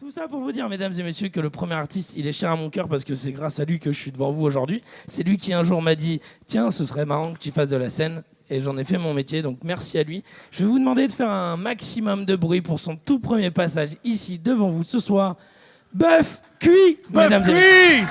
Tout ça pour vous dire, mesdames et messieurs, que le premier artiste, il est cher à mon cœur parce que c'est grâce à lui que je suis devant vous aujourd'hui. C'est lui qui un jour m'a dit « Tiens, ce serait marrant que tu fasses de la scène ». Et j'en ai fait mon métier, donc merci à lui. Je vais vous demander de faire un maximum de bruit pour son tout premier passage ici devant vous ce soir. Bœuf cuit, mesdames et messieurs.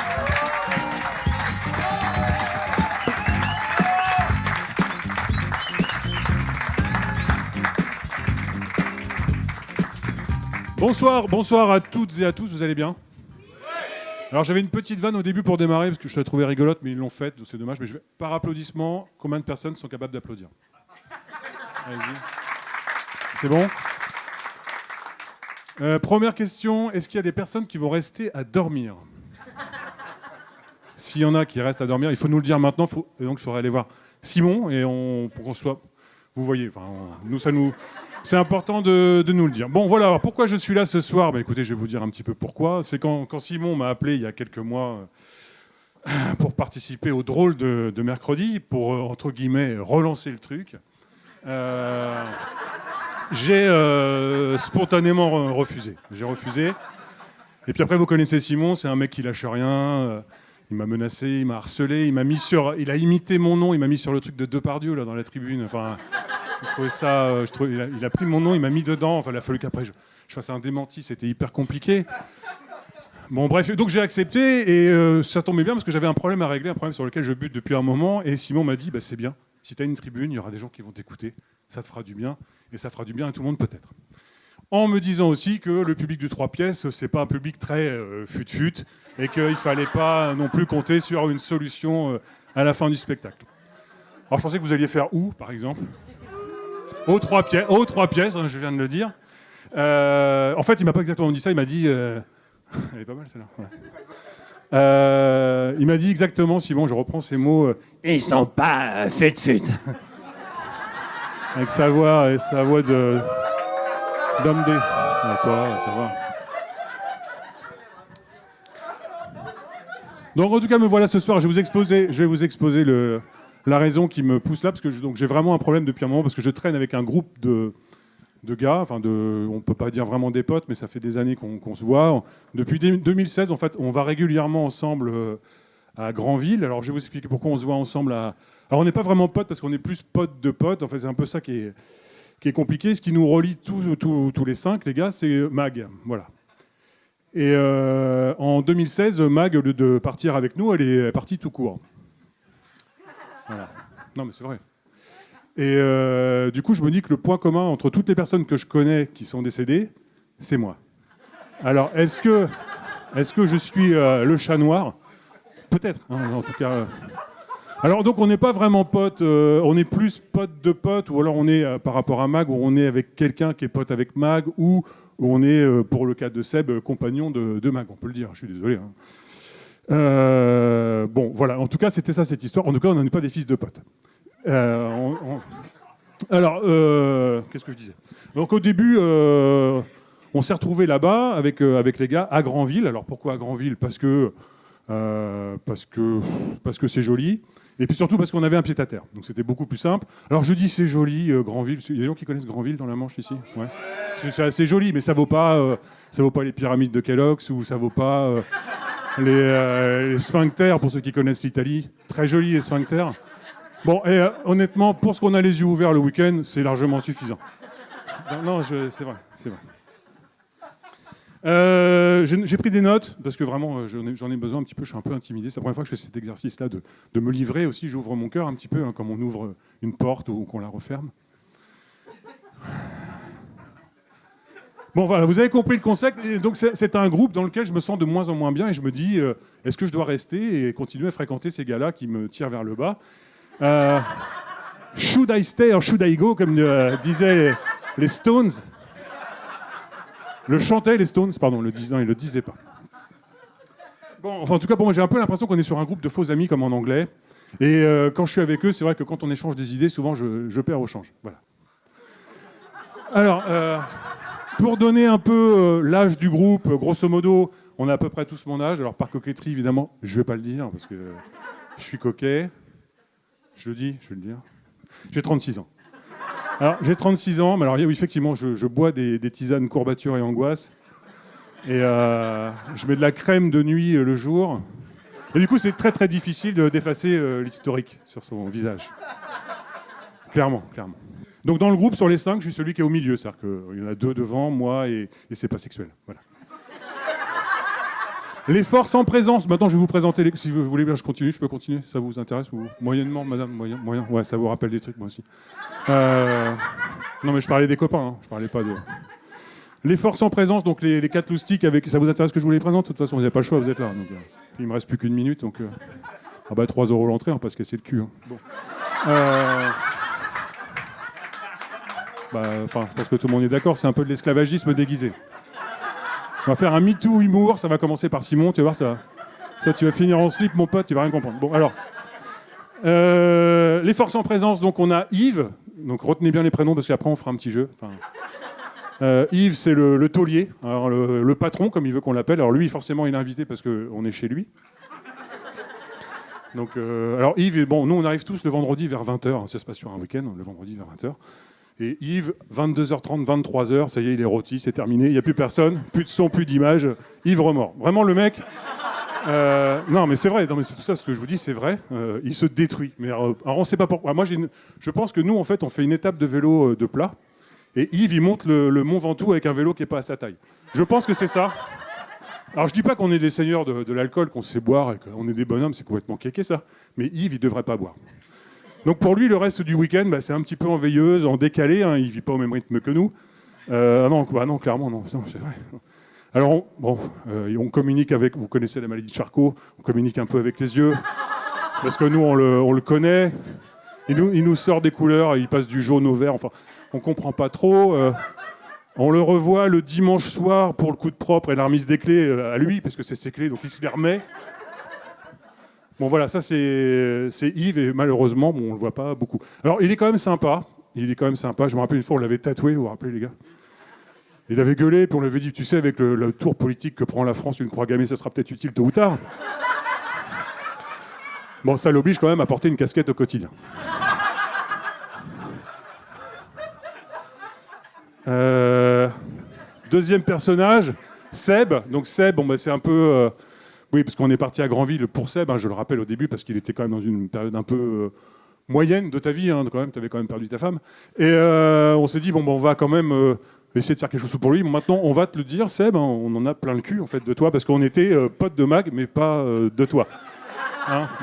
Bonsoir à toutes et à tous, vous allez bien? Alors j'avais une petite vanne au début pour démarrer, parce que je la trouvais rigolote, mais ils l'ont faite, donc c'est dommage. Mais par applaudissement, combien de personnes sont capables d'applaudir? Allez-y. C'est bon? Première question, est-ce qu'il y a des personnes qui vont rester à dormir? S'il y en a qui restent à dormir, il faut nous le dire maintenant, et donc il faudrait aller voir Simon, et pour qu'on soit... Vous voyez, c'est important de nous le dire. Bon, voilà, alors pourquoi je suis là ce soir? Écoutez, je vais vous dire un petit peu pourquoi. C'est quand Simon m'a appelé il y a quelques mois pour participer au drôle de mercredi, pour, entre guillemets, relancer le truc. J'ai spontanément refusé. J'ai refusé. Et puis après, vous connaissez Simon, c'est un mec qui lâche rien. Il m'a menacé, il m'a harcelé, il a imité mon nom, il m'a mis sur le truc de Depardieu là dans la tribune. Enfin, j'ai trouvé ça, il a pris mon nom, il m'a mis dedans. Enfin, il a fallu qu'après je fasse un démenti, c'était hyper compliqué. Bon, bref, donc j'ai accepté et ça tombait bien parce que j'avais un problème à régler, un problème sur lequel je bute depuis un moment. Et Simon m'a dit, c'est bien. Si tu as une tribune, il y aura des gens qui vont t'écouter, ça te fera du bien et ça fera du bien à tout le monde peut-être. En me disant aussi que le public du 3 pièces, c'est pas un public très fut-fut et qu'il fallait pas non plus compter sur une solution à la fin du spectacle. Alors je pensais que vous alliez faire où, par exemple? Aux 3 pièces, hein, je viens de le dire. En fait, il m'a pas exactement dit ça, il m'a dit... Elle est pas mal celle-là. Ouais. Il m'a dit exactement, Simon, je reprends ces mots... Ils sont pas fut-fut. Avec sa voix de... Dame D. D'accord, ça va. Donc en tout cas, me voilà ce soir. Je vais vous exposer la raison qui me pousse là, parce que j'ai vraiment un problème depuis un moment, parce que je traîne avec un groupe de gars, on peut pas dire vraiment des potes, mais ça fait des années qu'on se voit. Depuis 2016, en fait, on va régulièrement ensemble à Granville. Alors je vais vous expliquer pourquoi on se voit ensemble. Alors on n'est pas vraiment potes, parce qu'on est plus potes de potes. En fait, c'est un peu ça qui est compliqué. Ce qui nous relie tous les 5, les gars, c'est Mag. Voilà. Et en 2016, Mag, au lieu de partir avec nous, elle est partie tout court. Voilà. Non, mais c'est vrai. Et du coup, je me dis que le point commun entre toutes les personnes que je connais qui sont décédées, c'est moi. Alors, est-ce que je suis le chat noir? Peut-être, hein, en tout cas... Alors donc on n'est pas vraiment potes, on est plus potes de potes, ou alors on est par rapport à Mag, où on est avec quelqu'un qui est pote avec Mag, ou où on est, pour le cas de Seb, compagnon de Mag, on peut le dire, je suis désolé. Hein. Bon voilà, en tout cas c'était ça cette histoire, en tout cas on n'en est pas des fils de potes. Alors, qu'est-ce que je disais? Donc au début, on s'est retrouvés là-bas avec les gars à Granville. Alors pourquoi à Granville? Parce que c'est joli. Et puis surtout parce qu'on avait un pied-à-terre. Donc c'était beaucoup plus simple. Alors je dis c'est joli, Granville. Il y a des gens qui connaissent Granville dans la Manche ici? Ouais. C'est assez joli, mais ça vaut pas les pyramides de Kellogg's, ou ça vaut pas les sphincters, pour ceux qui connaissent l'Italie. Très joli les sphincters. Bon, et honnêtement, pour ce qu'on a les yeux ouverts le week-end, c'est largement suffisant. C'est vrai. J'ai pris des notes parce que vraiment j'en ai besoin un petit peu, je suis un peu intimidé. C'est la première fois que je fais cet exercice-là de me livrer aussi. J'ouvre mon cœur un petit peu, hein, comme on ouvre une porte ou qu'on la referme. Bon voilà, vous avez compris le concept. Et donc c'est un groupe dans lequel je me sens de moins en moins bien et je me dis est-ce que je dois rester et continuer à fréquenter ces gars-là qui me tirent vers le bas? Should I stay or should I go, comme disaient les Stones. Le chantaient les Stones, pardon, ils le disaient pas. Bon, enfin, en tout cas, pour moi, j'ai un peu l'impression qu'on est sur un groupe de faux amis, comme en anglais. Et quand je suis avec eux, c'est vrai que quand on échange des idées, souvent, je perds au change. Voilà. Alors, pour donner un peu l'âge du groupe, grosso modo, on a à peu près tous mon âge. Alors, par coquetterie, évidemment, je vais pas le dire, parce que je suis coquet. Je le dis, je vais le dire. J'ai 36 ans. Alors, j'ai 36 ans, mais alors oui, effectivement, je bois des tisanes courbatures et angoisse. Et je mets de la crème de nuit le jour. Et du coup, c'est très très difficile d'effacer l'historique sur son visage. Clairement, clairement. Donc dans le groupe, sur les 5, je suis celui qui est au milieu. C'est-à-dire qu'il y en a 2 devant, moi, et c'est pas sexuel. Voilà. Les forces en présence. Maintenant, je vais vous présenter. Si vous voulez bien, je continue. Je peux continuer. Ça vous intéresse ou... Moyennement, madame. Moyen. Ouais, ça vous rappelle des trucs, moi aussi. Non, mais je parlais des copains. Hein. Je parlais pas de. Les forces en présence. Donc les 4 loustiques. Ça vous intéresse que je vous les présente? De toute façon, vous n'avez pas le choix. Vous êtes là. Donc, il me reste plus qu'une minute. Donc, 3 € l'entrée. On va pas se casser le cul. Hein. Bon. Je pense que tout le monde est d'accord. C'est un peu de l'esclavagisme déguisé. On va faire un MeToo humour, ça va commencer par Simon, tu vas voir ça. Toi, tu vas finir en slip, mon pote, tu vas rien comprendre. Bon, alors, les forces en présence, donc on a Yves, donc retenez bien les prénoms parce qu'après on fera un petit jeu. Yves, c'est le taulier, alors le patron, comme il veut qu'on l'appelle. Alors lui, forcément, il est invité parce qu'on est chez lui. Donc, alors Yves, bon, nous on arrive tous le vendredi vers 20h, ça se passe sur un week-end, le vendredi vers 20h. Et Yves, 22h30, 23h, ça y est, il est rôti, c'est terminé, il n'y a plus personne, plus de son, plus d'image, Yves remord. Vraiment, le mec... non, mais c'est vrai, c'est tout ça, ce que je vous dis, c'est vrai, il se détruit. Mais alors on ne sait pas pourquoi. Moi, je pense que nous, en fait, on fait une étape de vélo de plat, et Yves, il monte le Mont Ventoux avec un vélo qui n'est pas à sa taille. Je pense que c'est ça. Alors, je dis pas qu'on est des seigneurs de l'alcool, qu'on sait boire, et qu'on est des bonhommes, c'est complètement kéké, ça. Mais Yves, il devrait pas boire. Donc pour lui, le reste du week-end, c'est un petit peu en veilleuse, en décalé. Hein, il ne vit pas au même rythme que nous. Non, clairement, non, c'est vrai. Alors, on communique avec... Vous connaissez la maladie de Charcot. On communique un peu avec les yeux. Parce que nous, on le connaît. Il nous sort des couleurs. Il passe du jaune au vert. Enfin, on ne comprend pas trop. On le revoit le dimanche soir pour le coup de propre et la remise des clés à lui, parce que c'est ses clés, donc il se les remet. Bon voilà, ça c'est Yves et malheureusement, on le voit pas beaucoup. Alors il est quand même sympa, je me rappelle une fois on l'avait tatoué, vous vous rappelez les gars? Il avait gueulé, puis on lui avait dit, tu sais, avec le tour politique que prend la France, une croix gammée, ça sera peut-être utile tôt ou tard. Bon, ça l'oblige quand même à porter une casquette au quotidien. Deuxième personnage, Seb. Donc Seb, c'est un peu... Oui, parce qu'on est parti à Granville pour Seb, je le rappelle au début, parce qu'il était quand même dans une période un peu moyenne de ta vie, quand même, tu avais quand même perdu ta femme. Et on s'est dit, on va quand même essayer de faire quelque chose pour lui. Bon, maintenant, on va te le dire, Seb, on en a plein le cul, en fait, de toi, parce qu'on était potes de Mag, mais pas de toi.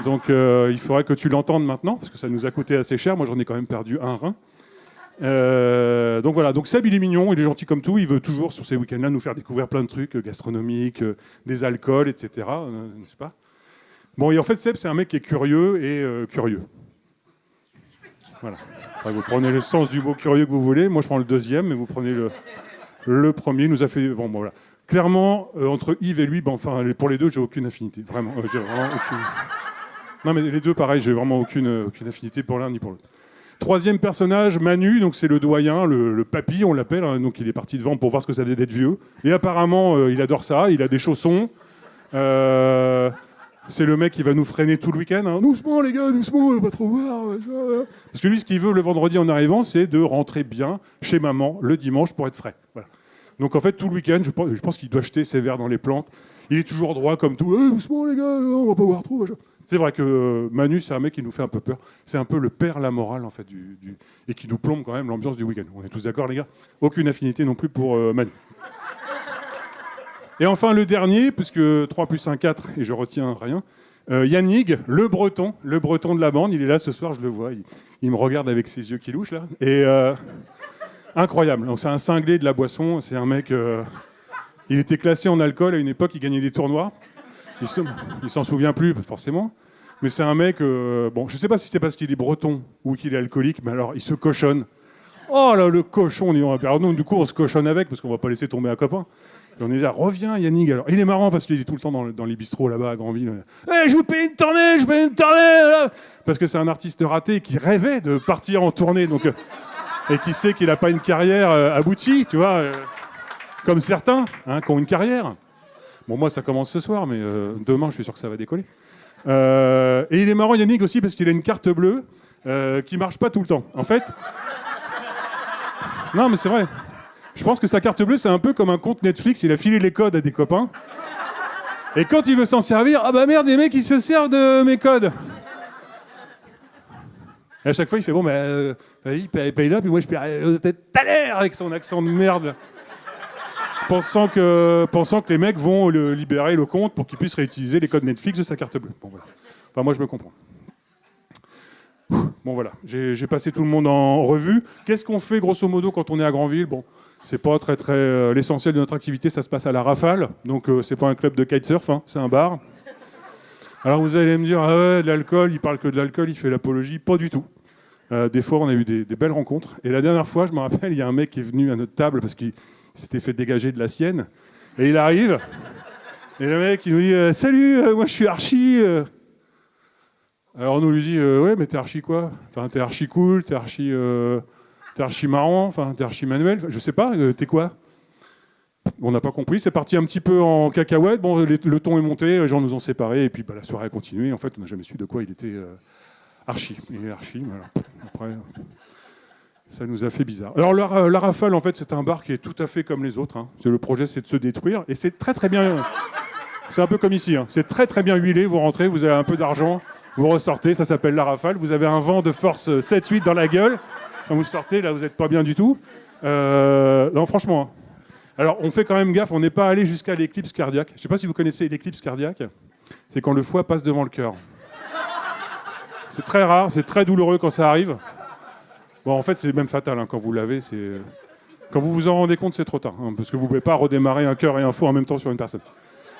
Donc, il faudrait que tu l'entendes maintenant, parce que ça nous a coûté assez cher. Moi, j'en ai quand même perdu un rein. Donc voilà, donc Seb il est mignon, il est gentil comme tout, il veut toujours sur ces week-ends-là nous faire découvrir plein de trucs gastronomiques, des alcools, etc. N'est-ce pas? Bon, et en fait Seb c'est un mec qui est curieux et curieux. Voilà. Enfin, vous prenez le sens du mot curieux que vous voulez, moi je prends le deuxième, mais vous prenez le premier, il nous a fait... Bon, voilà. Clairement, entre Yves et lui, pour les deux j'ai aucune affinité, vraiment, j'ai vraiment aucune... Non mais les deux pareil, j'ai vraiment aucune affinité pour l'un ni pour l'autre. Troisième personnage, Manu, donc c'est le doyen, le papy, on l'appelle. Donc il est parti devant pour voir ce que ça faisait d'être vieux. Et apparemment, il adore ça. Il a des chaussons. C'est le mec qui va nous freiner tout le week-end. Doucement les gars, doucement, on va pas trop voir. Parce que lui, ce qu'il veut le vendredi en arrivant, c'est de rentrer bien chez maman le dimanche pour être frais. Voilà. Donc en fait, tout le week-end, je pense qu'il doit jeter ses verres dans les plantes. Il est toujours droit comme tout. Doucement les gars, on va pas boire trop. C'est vrai que Manu, c'est un mec qui nous fait un peu peur. C'est un peu le père la morale, en fait, et qui nous plombe quand même l'ambiance du week-end. On est tous d'accord, les gars? Aucune affinité non plus pour Manu. Et enfin, le dernier, puisque 3 + 1, 4, et je retiens rien, Yannick, le breton de la bande. Il est là ce soir, je le vois. Il me regarde avec ses yeux qui louchent, là. Et incroyable. Donc, c'est un cinglé de la boisson. C'est un mec... il était classé en alcool à une époque, il gagnait des tournois. Il s'en souvient plus, forcément. Mais c'est un mec... je ne sais pas si c'est parce qu'il est breton ou qu'il est alcoolique, mais alors, il se cochonne. Oh là, le cochon, alors nous, du coup, on se cochonne avec, parce qu'on ne va pas laisser tomber un copain. Et on est là, reviens Yannick. Alors, il est marrant, parce qu'il est tout le temps dans les bistrots, là-bas, à Granville. Hey, je vous paye une tournée là. Parce que c'est un artiste raté qui rêvait de partir en tournée, donc, et qui sait qu'il n'a pas une carrière aboutie, tu vois, comme certains, qui ont une carrière. Bon, moi, ça commence ce soir, mais demain, je suis sûr que ça va décoller. Et il est marrant, Yannick, aussi, parce qu'il a une carte bleue qui marche pas tout le temps. En fait... Non, mais c'est vrai. Je pense que sa carte bleue, c'est un peu comme un compte Netflix. Il a filé les codes à des copains. Et quand il veut s'en servir, ah bah merde, les mecs, ils se servent de mes codes. Et à chaque fois, il fait bon, vas-y, paye là, puis moi je paye tout à l'heure avec son accent de merde. Pensant que les mecs vont libérer le compte pour qu'il puisse réutiliser les codes Netflix de sa carte bleue. Bon, voilà. Enfin, moi, je me comprends. Bon, voilà. J'ai passé tout le monde en revue. Qu'est-ce qu'on fait, grosso modo, quand on est à Granville? Bon, c'est pas très... l'essentiel de notre activité, ça se passe à la Rafale. Donc, c'est pas un club de kitesurf, hein, c'est un bar. Alors, vous allez me dire, ah ouais, de l'alcool, il parle que de l'alcool, il fait l'apologie. Pas du tout. Des fois, on a eu des belles rencontres. Et la dernière fois, je me rappelle, il y a un mec qui est venu à notre table parce qu'il s'était fait dégager de la sienne. Et il arrive. Et le mec, il nous dit salut, moi je suis archi. Alors on nous lui dit ouais, mais t'es archi quoi? Enfin, t'es archi cool, t'es archi marrant, enfin, t'es archi manuel. Je sais pas, t'es quoi? On n'a pas compris. C'est parti un petit peu en cacahuète. Bon, le ton est monté, les gens nous ont séparés. Et puis la soirée a continué. En fait, on n'a jamais su de quoi il était archi. Il est archi, voilà. Après, ça nous a fait bizarre. Alors la Rafale, en fait, c'est un bar qui est tout à fait comme les autres. Hein. Le projet, c'est de se détruire. Et c'est très très bien. C'est un peu comme ici. Hein. C'est très très bien huilé. Vous rentrez, vous avez un peu d'argent, vous ressortez. Ça s'appelle la Rafale. Vous avez un vent de force 7-8 dans la gueule. Quand vous sortez, là, vous n'êtes pas bien du tout. Non, franchement. Hein. Alors, on fait quand même gaffe. On n'est pas allé jusqu'à l'éclipse cardiaque. Je ne sais pas si vous connaissez l'éclipse cardiaque. C'est quand le foie passe devant le cœur. C'est très rare. C'est très douloureux quand ça arrive. Bon, en fait, c'est même fatal. Hein, quand vous l'avez, quand vous vous en rendez compte, c'est trop tard. Hein, parce que vous ne pouvez pas redémarrer un cœur et un foie en même temps sur une personne.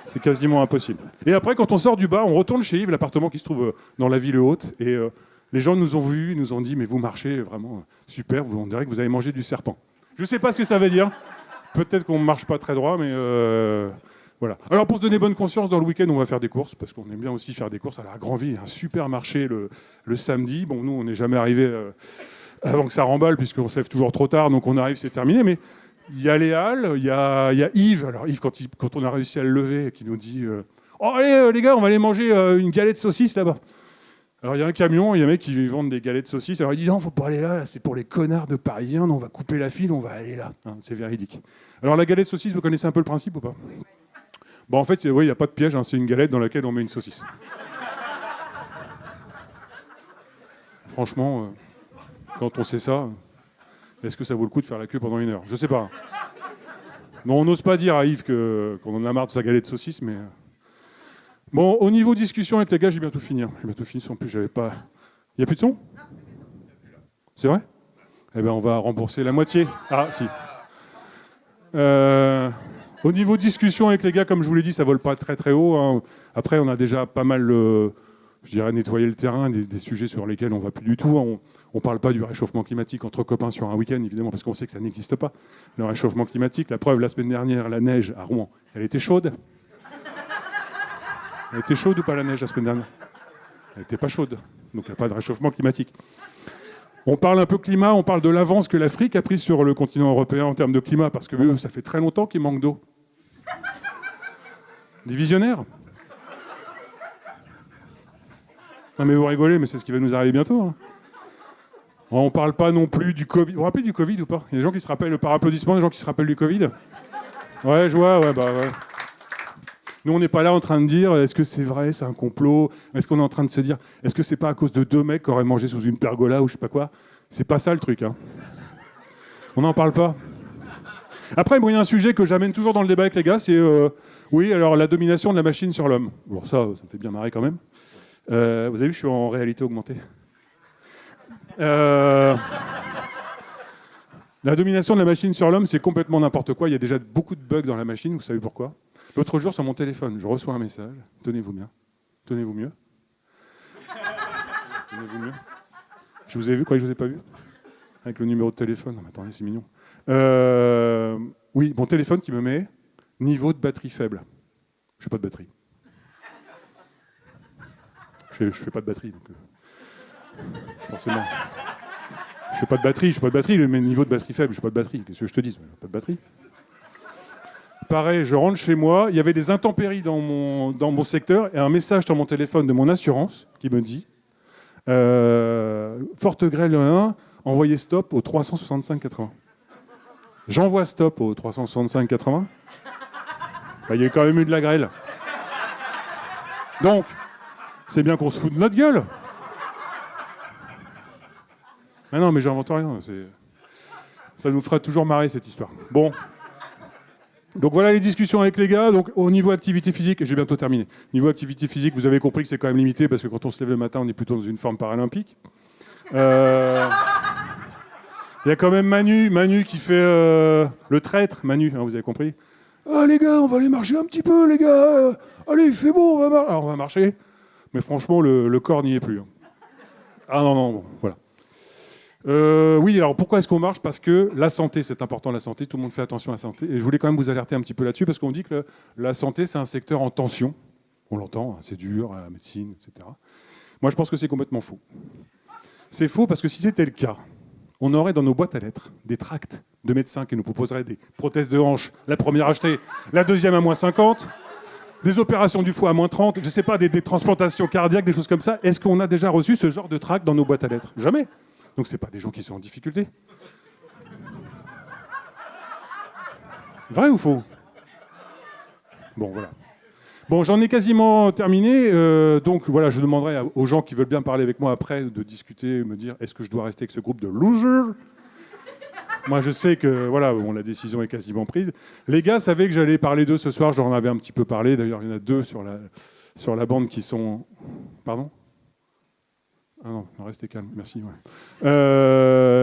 C'est quasiment impossible. Et après, quand on sort du bar, on retourne chez Yves, l'appartement qui se trouve dans la ville haute. Et les gens nous ont vus, ils nous ont dit « Mais vous marchez vraiment super, on dirait que vous avez mangé du serpent. » Je ne sais pas ce que ça veut dire. Peut-être qu'on ne marche pas très droit, mais voilà. Alors, pour se donner bonne conscience, dans le week-end, on va faire des courses, parce qu'on aime bien aussi faire des courses. Alors, à Granville, il y a un super marché le samedi. Bon, nous, on n'est jamais arrivé avant que ça remballe, puisqu'on se lève toujours trop tard, donc on arrive, c'est terminé. Mais il y a les halles, il y a Yves. Alors, Yves, quand on a réussi à le lever, qui nous dit oh, allez, les gars, on va aller manger une galette de saucisse là-bas. Alors, il y a un camion, il y a un mec qui vendent des galettes de saucisses. Alors, il dit non, faut pas aller là, c'est pour les connards de Parisiens, non, on va couper la file, on va aller là. Hein, c'est véridique. Alors, la galette de saucisse, vous connaissez un peu le principe ou pas? Bon, en fait, il n'y a pas de piège, hein, c'est une galette dans laquelle on met une saucisse. Franchement, quand on sait ça, est-ce que ça vaut le coup de faire la queue pendant 1 heure? Je sais pas. Non, on n'ose pas dire à Yves qu'on en a marre de sa galette de saucisse, mais... Bon, au niveau discussion avec les gars, j'ai bientôt fini. Hein. J'ai bientôt fini, en plus, j'avais pas... Il n'y a plus de son? C'est vrai? Eh bien, on va rembourser la moitié. Ah, si. Au niveau discussion avec les gars, comme je vous l'ai dit, ça vole pas très très haut. Hein. Après, on a déjà pas mal, je dirais, nettoyé le terrain, des sujets sur lesquels on va plus du tout. On ne parle pas du réchauffement climatique entre copains sur un week-end, évidemment, parce qu'on sait que ça n'existe pas. Le réchauffement climatique, la preuve, la semaine dernière, la neige à Rouen, elle était chaude. Elle était chaude ou pas la neige la semaine dernière? Elle n'était pas chaude, donc il n'y a pas de réchauffement climatique. On parle un peu climat, on parle de l'avance que l'Afrique a prise sur le continent européen en termes de climat, parce que eux, ça fait très longtemps qu'ils manquent d'eau. Des visionnaires? Non mais vous rigolez, mais c'est ce qui va nous arriver bientôt. Hein. On ne parle pas non plus du Covid. Vous vous rappelez du Covid ou pas? Il y a des gens qui se rappellent, par applaudissement, des gens qui se rappellent du Covid? Ouais, je vois, ouais, bah ouais. Nous, on n'est pas là en train de dire est-ce que c'est vrai, c'est un complot? Est-ce qu'on est en train de se dire est-ce que c'est pas à cause de 2 mecs qui auraient mangé sous une pergola ou je sais pas quoi? C'est pas ça le truc. Hein. On n'en parle pas. Après, bon, il y a un sujet que j'amène toujours dans le débat avec les gars, c'est oui, alors la domination de la machine sur l'homme. Bon, ça me fait bien marrer quand même. Vous avez vu, je suis en réalité augmentée. La domination de la machine sur l'homme, c'est complètement n'importe quoi. Il y a déjà beaucoup de bugs dans la machine, vous savez pourquoi? L'autre jour, sur mon téléphone, je reçois un message. Tenez-vous bien. Tenez-vous mieux. Tenez-vous mieux. Je vous ai vu, quoi, je vous ai pas vu? Avec le numéro de téléphone. Non, mais attendez, c'est mignon. Oui, mon téléphone qui me met niveau de batterie faible. Je fais pas de batterie. Je fais pas de batterie, donc forcément. Je fais pas de batterie, mais niveau de batterie faible, je fais pas de batterie. Qu'est-ce que je te dis? Pas de batterie. Pareil, je rentre chez moi, il y avait des intempéries dans mon secteur et un message sur mon téléphone de mon assurance qui me dit forte grêle 1, envoyez stop au 365,80. J'envoie stop au 365-80. Il y a quand même eu de la grêle. Donc, c'est bien qu'on se fout de notre gueule. Ah non, mais j'invente rien. Ça nous fera toujours marrer, cette histoire. Bon. Donc voilà les discussions avec les gars. Donc au niveau activité physique, j'ai bientôt terminé. Niveau activité physique, vous avez compris que c'est quand même limité parce que quand on se lève le matin, on est plutôt dans une forme paralympique. Il y a quand même Manu qui fait le traître. Manu, hein, vous avez compris. Ah les gars, on va aller marcher un petit peu, les gars. Allez, il fait beau, alors, on va marcher. Mais franchement, le corps n'y est plus. Hein. Ah non, bon, voilà. Oui, alors pourquoi est-ce qu'on marche? Parce que la santé, c'est important, la santé, tout le monde fait attention à la santé. Et je voulais quand même vous alerter un petit peu là-dessus, parce qu'on dit que la santé, c'est un secteur en tension. On l'entend, hein, c'est dur, la médecine, etc. Moi, je pense que c'est complètement faux. C'est faux parce que si c'était le cas, on aurait dans nos boîtes à lettres des tracts de médecins qui nous proposeraient des prothèses de hanche, la première achetée, la deuxième à moins 50, des opérations du foie à moins 30, je ne sais pas, des transplantations cardiaques, des choses comme ça. Est-ce qu'on a déjà reçu ce genre de tract dans nos boîtes à lettres? Jamais. Donc, ce n'est pas des gens qui sont en difficulté. Vrai ou faux? Bon, voilà. Bon, j'en ai quasiment terminé. Donc, voilà, je demanderai aux gens qui veulent bien parler avec moi après de discuter, me dire est-ce que je dois rester avec ce groupe de losers? Moi, je sais que voilà, bon, la décision est quasiment prise. Les gars savaient que j'allais parler d'eux ce soir. Je leur en avais un petit peu parlé. D'ailleurs, il y en a deux sur la bande qui sont... Pardon? Ah non, restez calme, merci. Ouais.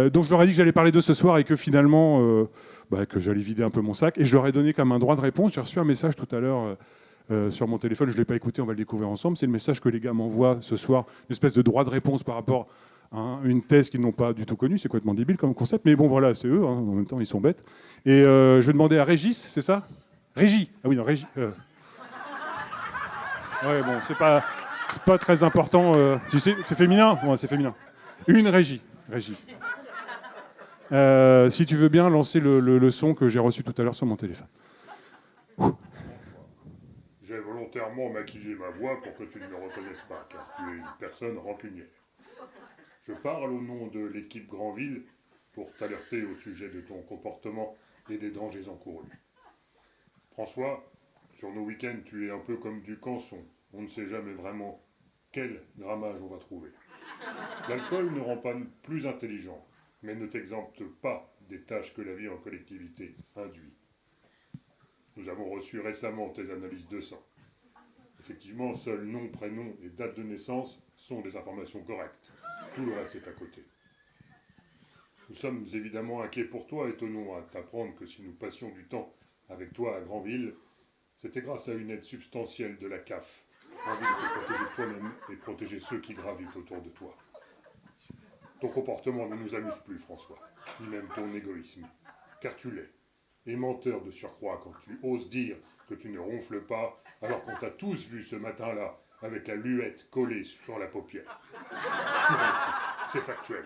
Donc je leur ai dit que j'allais parler d'eux ce soir et que finalement, que j'allais vider un peu mon sac. Et je leur ai donné comme un droit de réponse. J'ai reçu un message tout à l'heure sur mon téléphone, je ne l'ai pas écouté, on va le découvrir ensemble. C'est le message que les gars m'envoient ce soir, une espèce de droit de réponse par rapport à une thèse qu'ils n'ont pas du tout connue. C'est complètement débile comme concept, mais bon voilà, c'est eux, hein, en même temps ils sont bêtes. Et je vais demander à Régis, c'est ça? Régie. Ah oui, non, Régie. Ouais, bon, c'est pas très important. Si c'est féminin? Ouais, c'est féminin. Une régie. Si tu veux bien lancer le son que j'ai reçu tout à l'heure sur mon téléphone. J'ai volontairement maquillé ma voix pour que tu ne me reconnaisses pas, car tu es une personne rancunière. Je parle au nom de l'équipe Grandville pour t'alerter au sujet de ton comportement et des dangers encourus. François, sur nos week-ends, tu es un peu comme du canson. On ne sait jamais vraiment quel grammage on va trouver. L'alcool ne rend pas plus intelligent, mais ne t'exempte pas des tâches que la vie en collectivité induit. Nous avons reçu récemment tes analyses de sang. Effectivement, seuls nom, prénom et date de naissance sont des informations correctes. Tout le reste est à côté. Nous sommes évidemment inquiets pour toi et tenons à t'apprendre que si nous passions du temps avec toi à Grandville, c'était grâce à une aide substantielle de la CAF, envie de te protéger toi-même et protéger ceux qui gravitent autour de toi. Ton comportement ne nous amuse plus, François, ni même ton égoïsme, car tu l'es. Et menteur de surcroît quand tu oses dire que tu ne ronfles pas, alors qu'on t'a tous vu ce matin-là avec la luette collée sur la paupière. Tu ronfles, c'est factuel.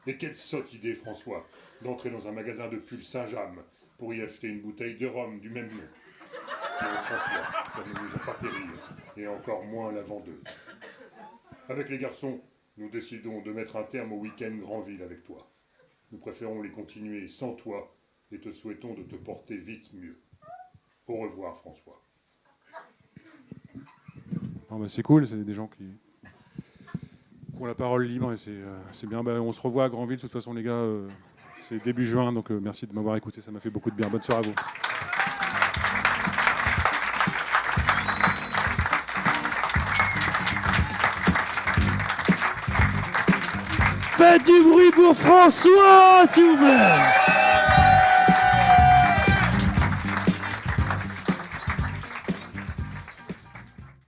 Et quelle sotte idée, François, d'entrer dans un magasin de pull Saint-James pour y acheter une bouteille de rhum du même nom. Mais François, ça ne nous a pas fait rire, et encore moins la vendeuse. Avec les garçons, nous décidons de mettre un terme au week-end Grandville avec toi. Nous préférons les continuer sans toi, et te souhaitons de te porter vite mieux. Au revoir, François. Non, c'est cool, c'est des gens qui ont la parole libre et c'est bien. On se revoit à Grandville, de toute façon les gars, c'est début juin, donc merci de m'avoir écouté, ça m'a fait beaucoup de bien. Bonne soirée à vous. Faites du bruit pour François, s'il vous plaît.